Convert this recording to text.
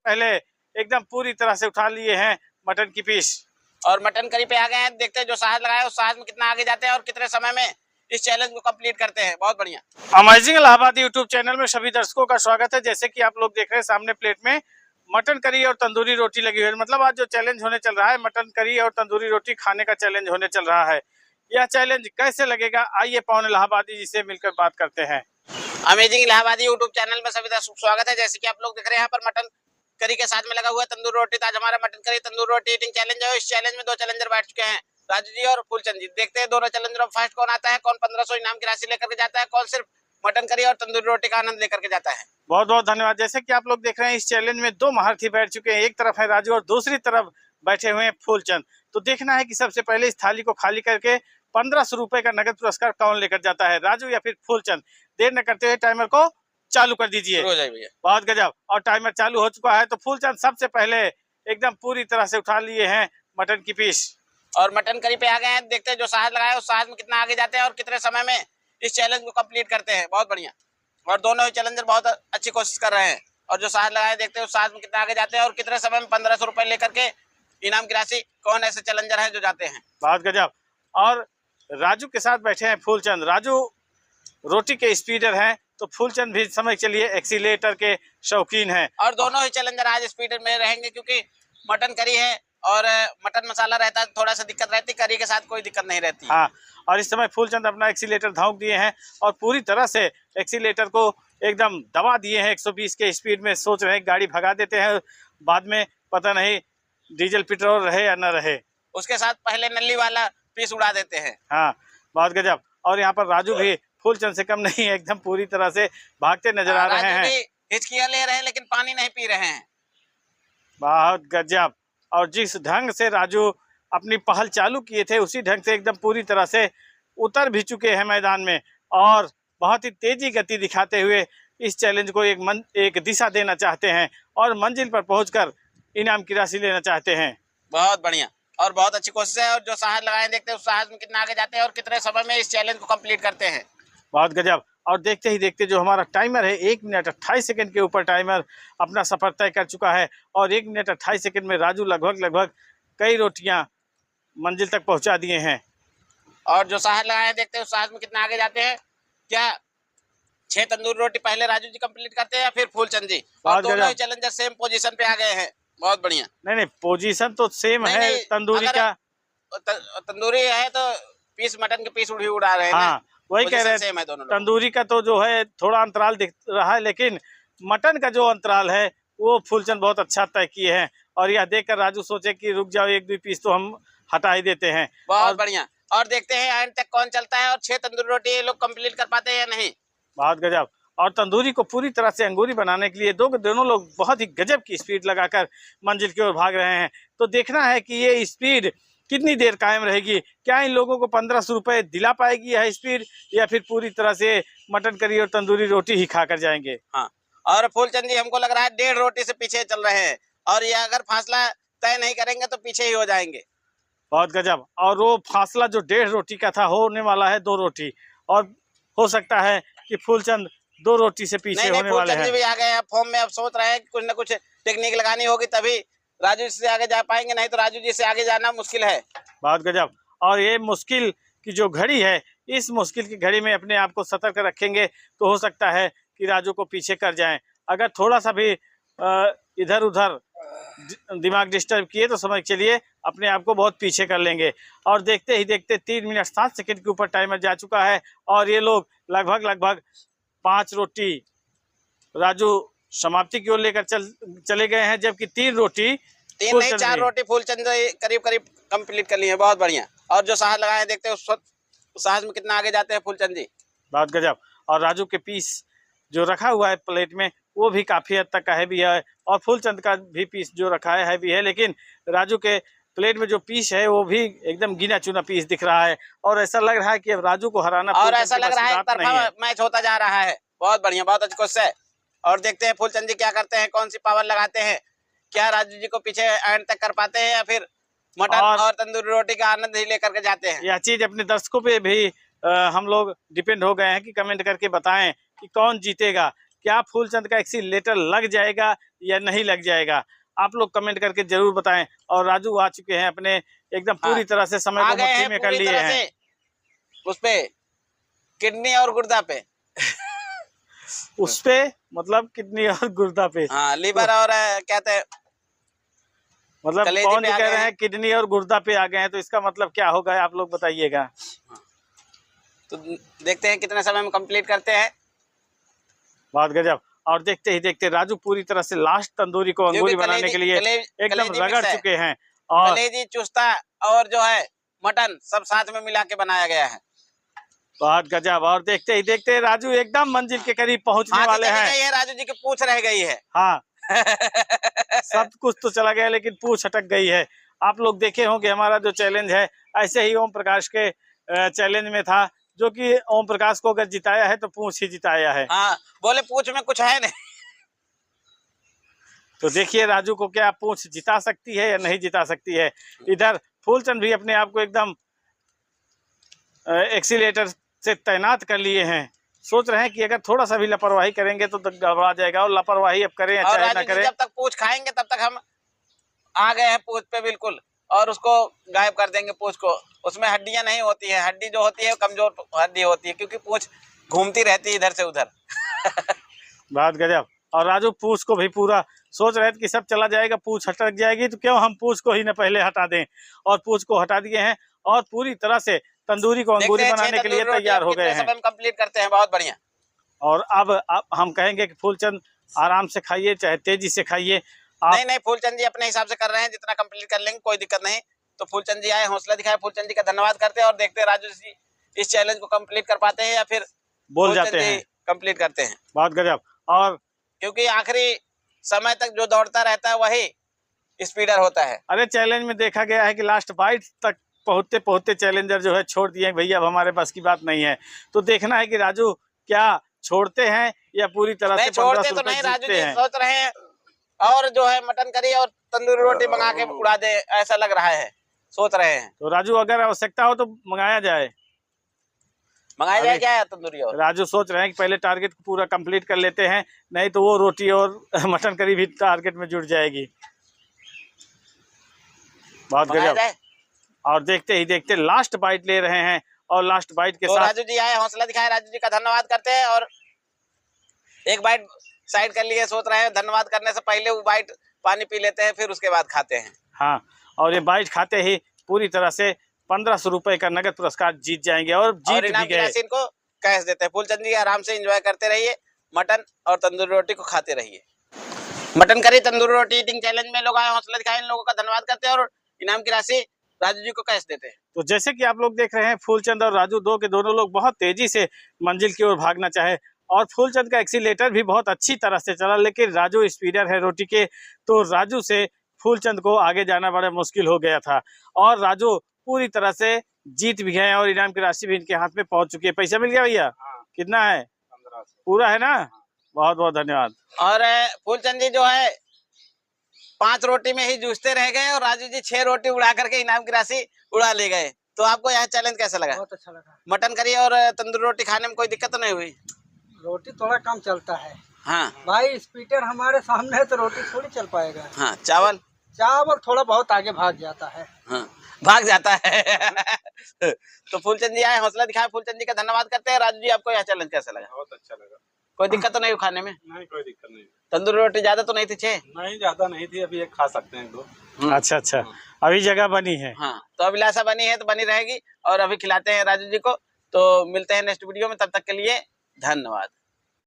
पहले एकदम पूरी तरह से उठा लिए हैं मटन की पीस और मटन करी पे आ गए हैं। देखते हैं जो साहस लगाए उस साहस में कितना आगे जाते हैं और कितने समय में इस चैलेंज को कंप्लीट करते हैं। बहुत बढ़िया। अमेजिंग इलाहाबाद यूट्यूब चैनल में सभी दर्शकों का स्वागत है। जैसे कि आप लोग देख रहे हैं सामने प्लेट में मटन करी और तंदूरी रोटी लगी हुई है। मतलब आज जो चैलेंज होने चल रहा है मटन करी और तंदूरी रोटी खाने का चैलेंज होने चल रहा है। यह चैलेंज कैसे लगेगा, आइए पवन इलाहाबादी जी से मिलकर बात करते हैं। अमेजिंग इलाहाबादी यूट्यूब चैनल में सभी दर्शकों का स्वागत है। जैसे कि आप लोग देख रहे हैं यहाँ पर मटन करी के साथ में लगा हुआ है तंदूरी रोटी। आज हमारा मटन करी तंदूरी रोटी ईटिंग चैलेंज है। इस चैलेंज में दो चैलेंजर बैठ चुके हैं, राजू जी और फूलचंद जी। देखते हैं दोनों चैलेंजरों में फर्स्ट कौन आता है, कौन 1500 इनाम की राशि लेकर के जाता है, कौन सिर्फ मटन करी और तंदूरी रोटी का आनंद लेकर के जाता है। बहुत बहुत धन्यवाद। जैसे कि आप लोग देख रहे हैं इस चैलेंज में दो महारथी बैठ चुके हैं। एक तरफ है राजू और दूसरी तरफ बैठे हुए हैं फूलचंद। तो देखना है कि सबसे पहले इस थाली को खाली करके 1500 रुपए का नगद पुरस्कार कौन लेकर जाता है, राजू या फिर फूलचंद। देर न करते हुए टाइमर को चालू कर दीजिए। बहुत गजब। और टाइमर चालू हो चुका है। तो फूलचंद सबसे पहले एकदम पूरी तरह से उठा लिए हैं मटन की पीस और मटन करी पे आ गए हैं। देखते हैं जो साहस लगाए उस साहस में कितना आगे जाते हैं और कितने समय में इस चैलेंज को कंप्लीट करते हैं। बहुत बढ़िया। और दोनों ही चैलेंजर बहुत अच्छी कोशिश कर रहे हैं। और जो साहस लगाए देखते हैं उस साहस में कितना आगे जाते हैं और कितने समय में 1500 रुपए लेकर के इनाम की राशि कौन ऐसे चैलेंजर है जो जाते हैं। बहुत गजब। और राजू के साथ बैठे हैं फूलचंद। राजू रोटी के स्पीडर हैं तो फूलचंद भी समझ चलिए एक्सीलेटर के शौकीन हैं। और दोनों ही चैलेंजर आज स्पीडर में रहेंगे क्योंकि मटन करी है और मटन मसाला रहता है, थोड़ा सा दिक्कत रहती, करी के साथ कोई दिक्कत नहीं रहती। हाँ, और इस समय फूलचंद अपना एक्सीलेटर धौंक दिए हैं और पूरी तरह से एक्सीलेटर को एकदम दबा दिए हैं 120 के स्पीड में। सोच रहे हैं गाड़ी भगा देते हैं, बाद में पता नहीं डीजल पेट्रोल रहे या न रहे। उसके साथ पहले नली वाला पीस उड़ा देते हैं। हाँ, बहुत गजब। और यहाँ पर राजू भी फूलचंद से कम नहीं है, एकदम पूरी तरह से भागते नजर आ रहे हैं। हिचकियां ले रहे हैं लेकिन पानी नहीं पी रहे हैं। बहुत गजब। और जिस ढंग से राजू अपनी पहल चालू किए थे उसी ढंग से एकदम पूरी तरह से उतर भी चुके हैं मैदान में और बहुत ही तेजी गति दिखाते हुए इस चैलेंज को एक दिशा देना चाहते हैं और मंजिल पर पहुंचकर इनाम की राशि लेना चाहते हैं। बहुत बढ़िया और बहुत अच्छी कोशिश है। और जो साहस लगाए देखते हैं उस साहस में कितना आगे जाते हैं और कितने समय में इस चैलेंज को कंप्लीट करते हैं। बहुत गजब। और देखते ही देखते जो हमारा टाइमर है 1 मिनट 28 सेकंड के ऊपर टाइमर अपना सफर तय कर चुका है और 1 मिनट 28 सेकंड में राजू लगभग कई रोटियां मंजिल तक पहुंचा दिए हैं। और जो साहस लगाए देखते हैं उस साहस में कितना आगे जाते हैं। क्या 6 तंदूरी रोटी पहले राजू जी कंप्लीट करते हैं या फिर फूलचंद जी? और दोनों ही चैलेंजर सेम पोजीशन पे आ गए हैं। बहुत बढ़िया। नहीं, पोजीशन तो सेम है। तंदूरी का तंदूरी है तो पीस मटन के पीस उड़ा रहे हैं। हाँ, वही कह रहे हैं। तंदूरी का तो जो है थोड़ा अंतराल दिख रहा है, लेकिन मटन का जो अंतराल है वो फूलचंद बहुत अच्छा तय किए हैं। और यह देखकर राजू सोचे कि रुक जाओ, 1-2 पीस तो हम हटा ही देते हैं। बहुत बढ़िया। और देखते हैं एंड तक कौन चलता है और 6 तंदूरी रोटी ये लोग कंप्लीट कर पाते हैं या नहीं। बहुत गजब। और तंदूरी को पूरी तरह से अंगूरी बनाने के लिए दोनों लोग बहुत ही गजब की स्पीड लगाकर मंजिल की ओर भाग रहे हैं। तो देखना है कि ये स्पीड कितनी देर कायम रहेगी। क्या इन लोगों को 1500 रुपए दिला पाएगी यह स्पीड, या फिर पूरी तरह से मटन करी और तंदूरी रोटी ही खाकर जाएंगे। हाँ, और फूलचंद जी हमको लग रहा है 1.5 रोटी से पीछे चल रहे हैं और ये अगर फासला तय नहीं करेंगे तो पीछे ही हो जाएंगे। बहुत गजब। और वो फासला जो 1.5 रोटी का था होने वाला है 2 रोटी, और हो सकता है कि फूलचंद 2 रोटी से पीछे होने वाले हैं। भी आ गए हैं फॉर्म में। अब सोच रहे हैं कि कुछ न कुछ टेक्निक लगानी होगी तभी राजू जी से आगे जा पाएंगे, नहीं तो राजू जी से आगे जाना मुश्किल है। बहुत गजब। और ये मुश्किल की जो घड़ी है, इस मुश्किल की घड़ी में अपने आप को सतर्क रखेंगे तो हो सकता है कि राजू को पीछे कर जाएं। अगर थोड़ा सा भी इधर उधर दिमाग डिस्टर्ब किए तो समझ चलिए अपने आप को बहुत पीछे कर लेंगे। और देखते ही देखते 3 मिनट 7 सेकंड के ऊपर टाइमर जा चुका है और ये लोग लगभग 5 रोटी राजू समाप्ति की ओर लेकर चले गए हैं, जबकि 3 रोटी 4 रोटी फूलचंद करीब कंप्लीट कर ली है। बहुत बढ़िया। और जो साहस लगाए देखते हैं उस साहस में कितना आगे जाते हैं फूलचंद जी। बहुत गजब। और राजू के पीस जो रखा हुआ है प्लेट में वो भी काफी हद तक हैवी है और फूलचंद का भी पीस जो रखा है हैवी है, लेकिन राजू के प्लेट में जो पीस है वो भी एकदम गिना चुना पीस दिख रहा है और ऐसा लग रहा है कि अब राजू को हराना और ऐसा लग रहा है तरफा मैच होता जा रहा है। बहुत बढ़िया, बहुत अच्छी कोशिश है। और देखते हैं फूलचंद जी क्या करते हैं, कौन सी पावर लगाते हैं। क्या राजू जी को पीछे एंड तक कर पाते हैं या फिर मटन और तंदूरी रोटी का आनंद ही लेकर के जाते हैं। यह चीज अपने दर्शकों पे भी हम लोग डिपेंड हो गए हैं कि कमेंट करके बताएं कि कौन जीतेगा। क्या फूलचंद का एक्सीलेटर लग जाएगा या नहीं लग जाएगा? आप लोग कमेंट करके जरूर बताएं। और राजू आ चुके हैं अपने एकदम पूरी तरह से समय आ को गए मुट्ठी हैं में कर पूरी लिए तरह हैं। से उस पे किडनी और गुर्दा पे। उस पे मतलब किडनी और गुर्दा पे। हाँ, लीवर और कहते हैं मतलब कलेजी कौन पे जो आ कह गए रहे हैं। हैं किडनी और गुर्दा पे आ गए हैं, तो इसका मतलब क्या होगा आप लोग बताइएगा। तो देखते हैं कितने समय में कंप्लीट करते हैं। बहुत गजब। और देखते ही देखते राजू पूरी तरह से लास्ट तंदूरी को अंगूरी बनाने के लिए एकदम कलेजी रगड़ मिक्स है। चुके हैं। और कलेजी, चुस्ता और जो है मटन सब साथ में मिला के बनाया गया है। बहुत गजब। और देखते ही देखते राजू एकदम मंजिल के करीब पहुंचने आधी वाले चली हैं। गई है, राजू जी की पूंछ रह गई है। हाँ, सब कुछ तो चला गया लेकिन पूंछ अटक गई है। आप लोग देखे होंगे हमारा जो चैलेंज है ऐसे ही ओम प्रकाश के चैलेंज में था, जो कि ओम प्रकाश को अगर जिताया है तो पूंछ ही जिताया है। हाँ, बोले पूंछ में कुछ है नहीं। तो देखिए राजू को क्या पूंछ जिता सकती है या नहीं जिता सकती है। इधर फूलचंद भी अपने आप को एकदम एक्सीलेटर से तैनात कर लिए हैं। सोच रहे हैं कि अगर थोड़ा सा भी लापरवाही करेंगे तो गड़बड़ा जाएगा, और लापरवाही अब करें या और चाहे ना राजू जी करें। जब तक पूंछ खाएंगे तब तक हम आ गए हैं पूंछ पे बिल्कुल, और उसको गायब कर देंगे पूंछ को। उसमें हड्डियां नहीं होती है, हड्डी जो होती है कमजोर हड्डी होती है, क्योंकि पूंछ घूमती रहती है इधर से उधर। बात गजब। और राजू पूंछ को भी पूरा सोच रहे थे कि सब चला जाएगा, पूंछ हटक जाएगी तो क्यों हम पूंछ को ही न पहले हटा दें। और पूंछ को हटा दिए हैं और पूरी तरह से तंदूरी को अंगूरी बनाने के लिए तैयार हो गए हैं। सब कंप्लीट करते हैं, बहुत बढ़िया। और अब हम कहेंगे कि फूलचंद आराम से खाइए, चाहे तेजी से खाइए। नहीं नहीं, फूलचंद जी अपने हिसाब से कर रहे हैं, जितना कंप्लीट कर लेंगे कोई दिक्कत नहीं। तो फूलचंद जी आए, हौसला दिखाए, फूलचंद जी का धन्यवाद करते हैं। और देखते हैं राजू जी इस चैलेंज को कंप्लीट कर पाते हैं या फिर बोल जाते हैं। कंप्लीट करते हैं। बहुत गजब। और क्योंकि आखिरी समय तक जो दौड़ता रहता है वही स्पीडर होता है। अरे चैलेंज में देखा गया है कि लास्ट बाइट तक पहुंचते पहुंचते चैलेंजर जो है छोड़ दिए भैया, अब हमारे पास की बात नहीं है। तो देखना है कि राजू क्या छोड़ते हैं या पूरी तरह से छोड़ते तो नहीं, राजू जी सोच रहे हैं और जो है मटन करी और तंदूरी रोटी मंगा के उड़ा दे, ऐसा लग रहा है, सोच रहे हैं। तो राजू अगर आवश्यकता हो तो मंगाया जाए, मंगाया जाए क्या है तंदूरी। और राजू सोच रहे हैं कि पहले टारगेट को पूरा कंप्लीट कर लेते हैं, नहीं तो वो रोटी और मटन करी भी टारगेट में जुड़ जाएगी। बहुत गजब। और देखते ही देखते लास्ट बाइट ले रहे हैं और लास्ट बाइट के तो साथ राजू जी आए, हौसला दिखाए, राजू जी का धन्यवाद करते हैं। और एक बाइट साइड कर लिए, सोच रहे हैं धन्यवाद करने से पहले वो बाइट पानी पी लेते हैं, फिर उसके बाद खाते हैं। हाँ, और ये बाइट खाते ही पूरी तरह से 1500 रुपए का नगद पुरस्कार जीत जाएंगे और जीत भी गए। इनको कैश देते हैं। फूलचंद जी आराम से एंजॉय करते रहिए, मटन और तंदूरी रोटी को खाते रहिए। मटन करी तंदूरी रोटी ईटिंग चैलेंज में लोग आए, हौसला दिखाए, इन लोगों का धन्यवाद करते हैं और इनाम की राशि राजू जी को कैश देते हैं। तो जैसे कि आप लोग देख रहे हैं फूलचंद और राजू दो के दोनों लोग बहुत तेजी से मंजिल की ओर भागना चाहे, और फूलचंद का एक्सीलेटर भी बहुत अच्छी तरह से चला, लेकिन राजू स्पीडर है रोटी के, तो राजू से फूलचंद को आगे जाना बड़ा मुश्किल हो गया था। और राजू पूरी तरह से जीत भी गए और इनाम की राशि भी इनके हाथ में पहुंच चुकी है। पैसा मिल गया भैया? कितना है? 1500 पूरा है ना? बहुत बहुत धन्यवाद। और फूलचंद जी जो है 5 रोटी में ही जूझते रह गए और राजू जी 6 रोटी उड़ा करके इनाम की राशि उड़ा ले गए। तो आपको यह चैलेंज कैसा लगा? बहुत अच्छा लगा। मटन करी और तंदूरी रोटी खाने में कोई दिक्कत तो नहीं हुई? रोटी थोड़ा कम चलता है। हाँ भाई, स्पीकर हमारे सामने है तो रोटी थोड़ी चल पाएगा। हाँ, चावल थोड़ा बहुत आगे भाग जाता है। हाँ, भाग जाता है। तो फूलचंद जी आए, हौसला दिखाए, फूलचंद जी का धन्यवाद करते हैं। राजू जी आपको यह चैलेंज कैसा लगा? बहुत अच्छा लगा। कोई दिक्कत तो नहीं हुई खाने में? नहीं, कोई दिक्कत नहीं। तंदूरी रोटी ज्यादा तो नहीं थी? 6 नहीं, ज्यादा नहीं थी, अभी एक खा सकते हैं 2। अच्छा अच्छा, अभी जगह बनी है। हाँ, तो अभिलाषा बनी है तो बनी रहेगी और अभी खिलाते हैं राजू जी को। तो मिलते हैं नेक्स्ट वीडियो में, तब तक के लिए धन्यवाद।